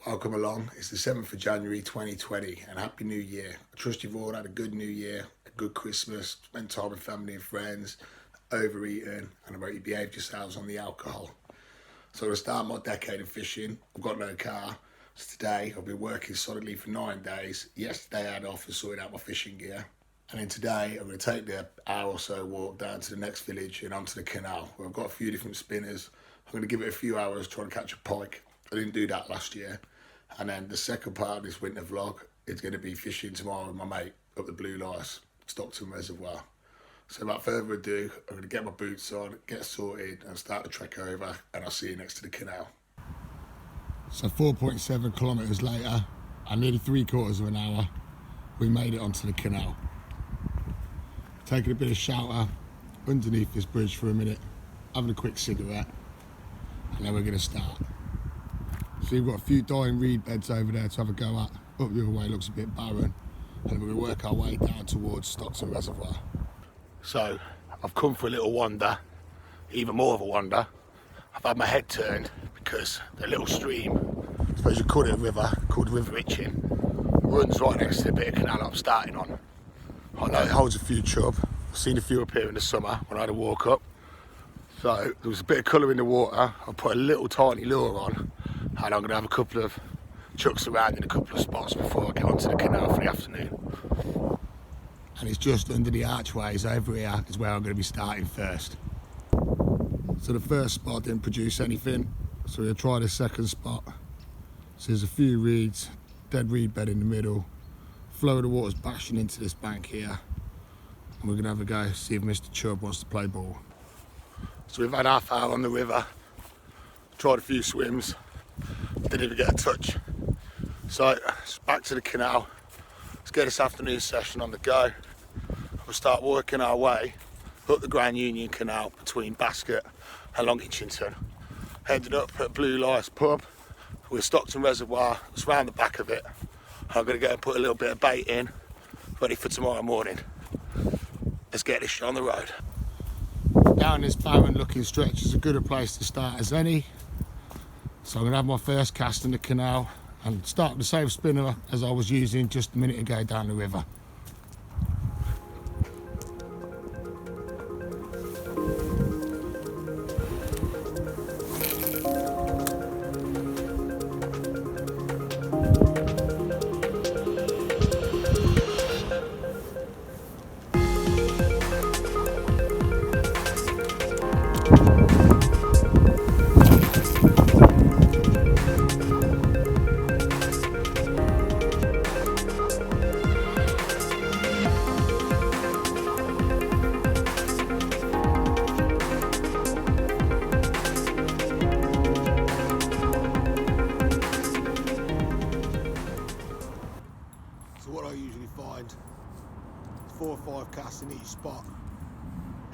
Welcome along. It's the 7th of January 2020 and Happy New Year. I trust you've all had a good New Year, a good Christmas, spent time with family and friends, overeating, and I hope you behaved yourselves on the alcohol. So I'm going to start my decade of fishing. I've got no car. So today I've been working solidly for 9 days. Yesterday I had off and sorted out my fishing gear. And then today I'm going to take the hour or so walk down to the next village and onto the canal where I've got a few different spinners. I'm going to give it a few hours trying to catch a pike. I didn't do that last year. And then the second part of this winter vlog is going to be fishing tomorrow with my mate up the Blue Lice, Stockton Reservoir. So without further ado, I'm going to get my boots on, get sorted and start the trek over, and I'll see you next to the canal. So 4.7 kilometres later, and nearly 3/4 of an hour, we made it onto the canal. Taking a bit of shelter underneath this bridge for a minute, having a quick cigarette, and then we're going to start. So you've got a few dying reed beds over there to have a go at. Up the other way looks a bit barren, and we're going to work our way down towards Stockton Reservoir. So I've come for a little wander, even more of a wander. I've had my head turned because the little stream, I suppose you call it a river, called Warwickshire, runs right next to the bit of canal I'm starting on. I know it holds a few chub. I've seen a few up here in the summer when I had a walk up. So there was a bit of colour in the water. I put a little tiny lure on, and I'm going to have a couple of chucks around in a couple of spots before I get onto the canal for the afternoon. And it's just under the archways over here is where I'm going to be starting first. So the first spot didn't produce anything, so we'll try the second spot. So there's a few reeds, dead reed bed in the middle, flow of the water's bashing into this bank here, and we're going to have a go, see if Mr. Chubb wants to play ball. So we've had half hour on the river, tried a few swims, didn't even get a touch. So it's back to the canal. Let's get this afternoon session on the go. We'll start working our way up the Grand Union Canal between Basket and Long Hitchington. Ended up at Blue Lice pub with Stockton Reservoir. It's round the back of it. I'm going to go and put a little bit of bait in, ready for tomorrow morning. Let's get this shit on the road. Down this barren looking stretch is a good a place to start as any. So I'm going to have my first cast in the canal and start with the same spinner as I was using just a minute ago down the river. So what I usually find, 4 or 5 casts in each spot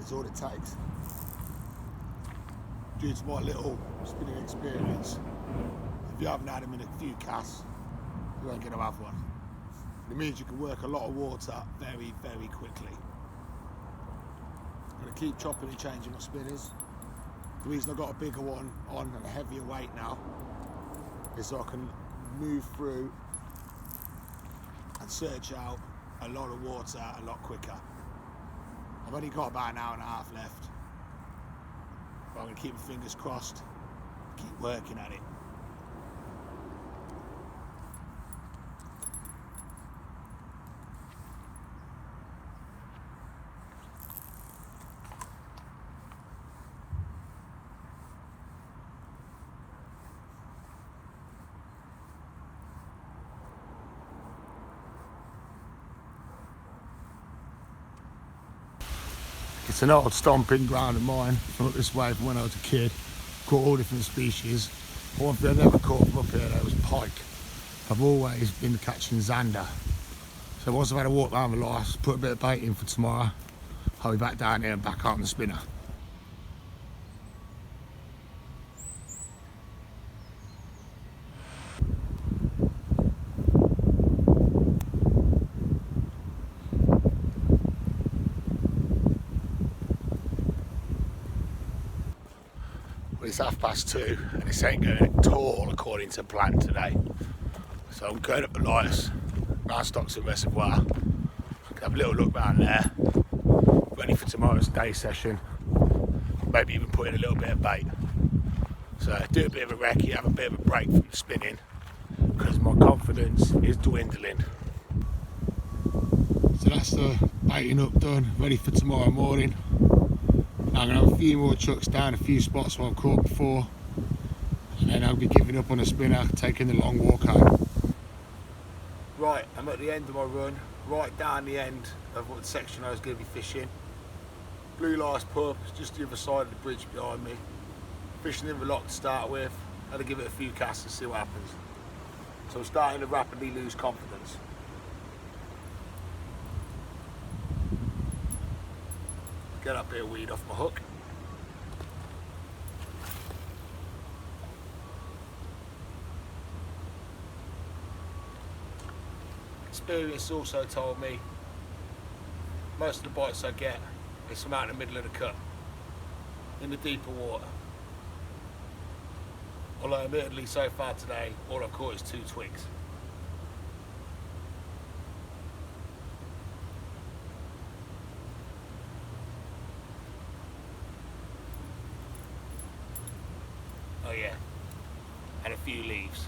is all it takes. Due to my little spinning experience, if you haven't had them in a few casts, you ain't going to have one. It means you can work a lot of water very, very quickly. I'm going to keep chopping and changing my spinners. The reason I've got a bigger one on and a heavier weight now is so I can move through and search out a lot of water a lot quicker. I've only got about an hour and a half left, but I'm going to keep my fingers crossed, keep working at it. It's an old stomping ground of mine from up this way from when I was a kid. Caught all different species. One thing I never caught from up here though was pike. I've always been catching zander. So once I've had a walk around the lice, put a bit of bait in for tomorrow, I'll be back down here and back out on the spinner. It's 2:30 and this ain't going at all according to plan today. So I'm going up the lights around Stockton Reservoir. Have a little look round there, ready for tomorrow's day session. Maybe even put in a little bit of bait. So do a bit of a recce, have a bit of a break from the spinning, because my confidence is dwindling. So that's the baiting up done, ready for tomorrow morning. Now I'm going to have a few more chucks down, a few spots where I've caught before, and then I'll be giving up on a spinner, taking the long walk home. Right, I'm at the end of my run, right down the end of what section I was going to be fishing. Blue lice pub, just the other side of the bridge behind me. Fishing in the lock to start with, had to give it a few casts and see what happens. So I'm starting to rapidly lose confidence. Get that bit of weed off my hook. Experience also told me most of the bites I get is from out in the middle of the cut, in the deeper water. Although admittedly so far today, all I've caught is 2 twigs. Oh yeah, and a few leaves.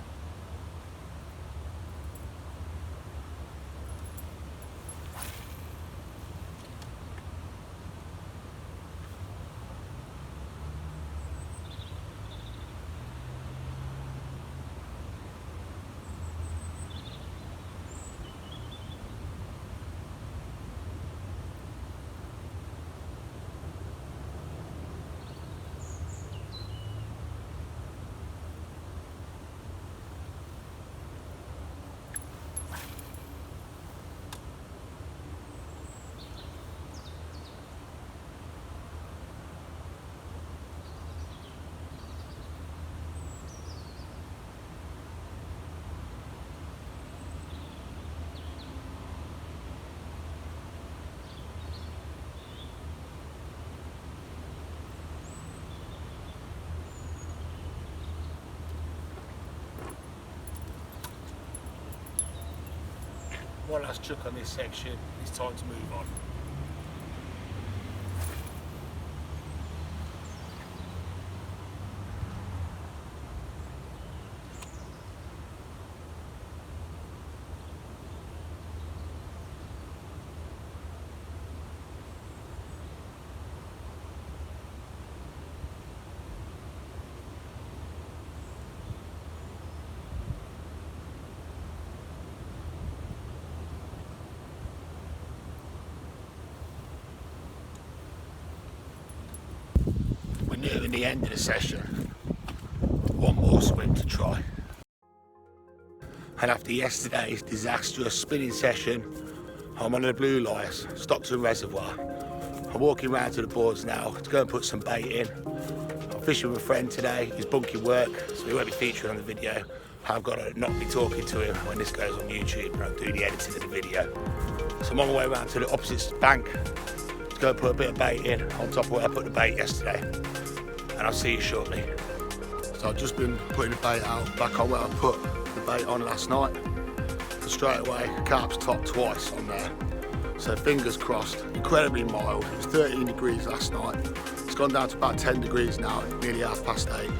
One last chuck on this section, it's time to move on. We're nearing the end of the session. One more swim to try. And after yesterday's disastrous spinning session, I'm on the blue lice, Stockton Reservoir. I'm walking round to the boards now to go and put some bait in. I'm fishing with a friend today, he's bunking work, so he won't be featured on the video. I've got to not be talking to him when this goes on YouTube and I'm doing the editing of the video. So I'm on my way round to the opposite bank to go and put a bit of bait in on top of where I put the bait yesterday. And I'll see you shortly. So I've just been putting the bait out back on where I put the bait on last night. And straight away, Carp's topped twice on there. So fingers crossed, incredibly mild. It was 13 degrees last night. It's gone down to about 10 degrees now, nearly 8:30.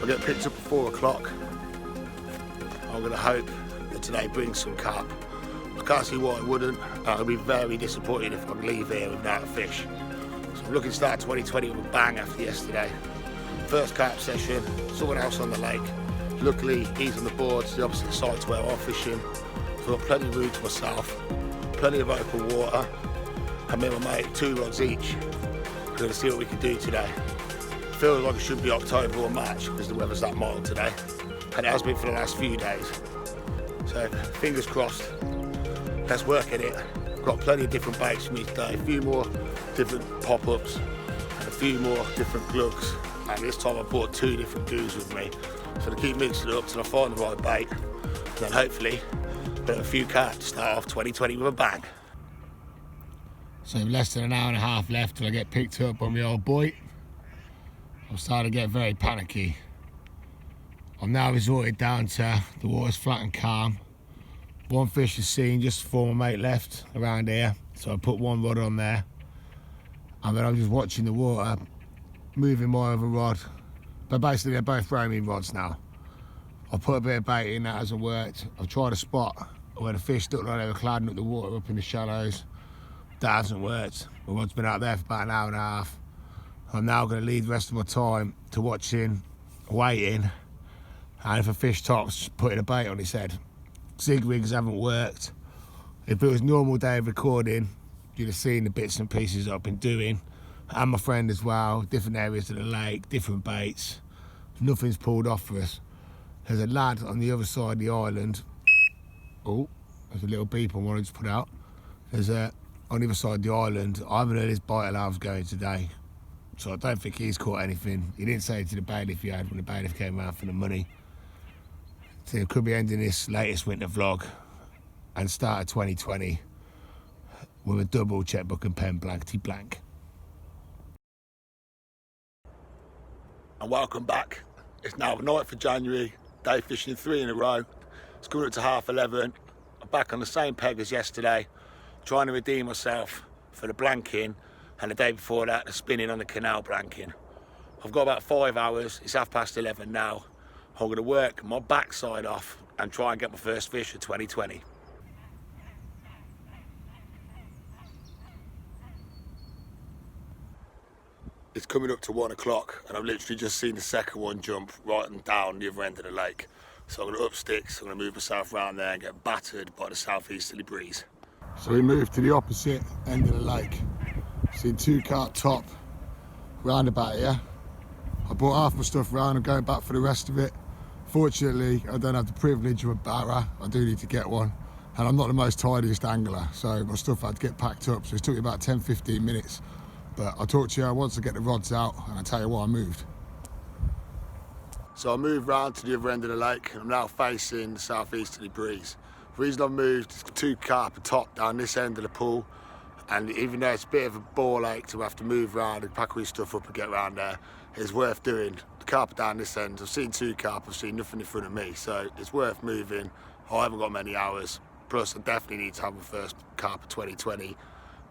I'll get picked up at 4 o'clock. I'm gonna hope that today brings some carp. I can't see why it wouldn't. I'll be very disappointed if I leave here without a fish. So I'm looking to start 2020 with a bang after yesterday. First carp session, someone else on the lake. Luckily, he's on the boards, the opposite side to where I'm fishing. So I've got plenty of room to myself, plenty of open water, and me and my mate, 2 rods each. We're going to see what we can do today. Feels like it should be October or March because the weather's that mild today. And it has been for the last few days. So fingers crossed, let's work at it. I've got plenty of different baits for me today, a few more different pop-ups and a few more different glugs. And this time I brought 2 different goos with me. So to keep mixing it up till I find the right bait. And then hopefully get a few carp to start off 2020 with a bang. So less than an hour and a half left till I get picked up by my old boy. I'm starting to get very panicky. I've now resorted down to the water's flat and calm. One fish is seen just before my mate left around here, so I put one rod on there, and then I'm just watching the water, moving my other rod. But basically they're both roaming rods now. I've put a bit of bait in, that hasn't worked. I've tried a spot where the fish looked like they were clouding up the water up in the shallows. That hasn't worked. My rod's been out there for about an hour and a half. I'm now going to leave the rest of my time to watching, waiting, and if a fish tops, putting a bait on his head. Zig rigs haven't worked. If it was a normal day of recording, you'd have seen the bits and pieces I've been doing, and my friend as well, different areas of the lake, different baits. Nothing's pulled off for us. There's a lad on the other side of the island. Oh, there's a little beep I wanted to put out. There's on the other side of the island. I haven't heard his bite alarms going today, so I don't think he's caught anything. He didn't say to the bailiff he had when the bailiff came around for the money. So it could be ending this latest winter vlog and start of 2020 with a double checkbook and pen blankety blank. And welcome back. It's now the 9th of January, day fishing 3 in a row. It's coming up to 11:30. I'm back on the same peg as yesterday, trying to redeem myself for the blanking, and the day before that, the spinning on the canal blanking. I've got about 5 hours, it's 11:30 now. I'm going to work my backside off and try and get my first fish for 2020. It's coming up to 1 o'clock and I've literally just seen the second one jump right and down the other end of the lake. So I'm going to up sticks, I'm going to move myself around there and get battered by the southeasterly breeze. So we moved to the opposite end of the lake. Seen 2 carp top round about here. I brought half my stuff round, I'm going back for the rest of it. Fortunately, I don't have the privilege of a barra. I do need to get one. And I'm not the most tidiest angler, so my stuff had to get packed up. So it took me about 10-15 minutes. But I'll talk to you once I get the rods out and I'll tell you why I moved. So I moved round to the other end of the lake and I'm now facing the southeasterly breeze. The reason I've moved is 2 carp top down this end of the pool. And even though it's a bit of a ball ache to have to move around and pack all your stuff up and get around there, it's worth doing. The carp down this end, I've seen 2 carp, I've seen nothing in front of me, so it's worth moving. I haven't got many hours, plus I definitely need to have my first carp of 2020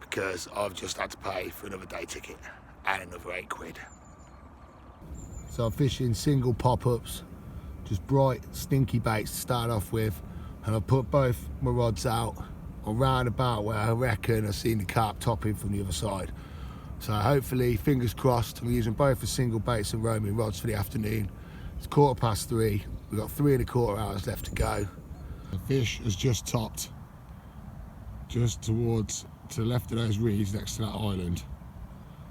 because I've just had to pay for another day ticket and another £8. So I'm fishing single pop-ups, just bright, stinky baits to start off with, and I've put both my rods out around about where I reckon I've seen the carp topping from the other side. So hopefully, fingers crossed, I'm using both as single baits and roaming rods for the afternoon. It's 3:15, we've got 3¼ hours left to go. The fish has just topped, just to the left of those reeds next to that island.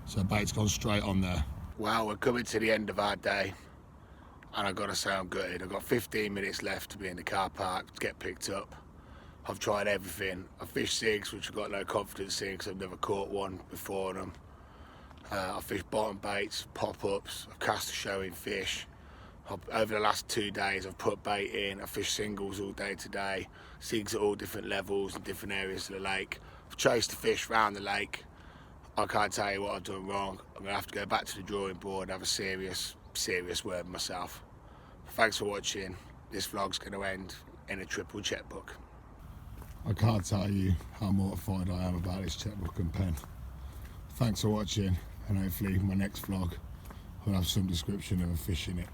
So bait's gone straight on there. Wow, we're coming to the end of our day, and I've got to say I'm gutted. I've got 15 minutes left to be in the car park to get picked up. I've tried everything. I've fished sigs, which I've got no confidence in because I've never caught one before them. I've fished bottom baits, pop-ups, I've cast a showing fish. Over the last 2 days I've put bait in, I've fished singles all day today, sigs at all different levels and different areas of the lake. I've chased the fish around the lake. I can't tell you what I've done wrong. I'm going to have to go back to the drawing board and have a serious word with myself. Thanks for watching. This vlog's going to end in a triple checkbook. I can't tell you how mortified I am about this checkbook and pen. Thanks for watching, and hopefully my next vlog will have some description of a fish in it.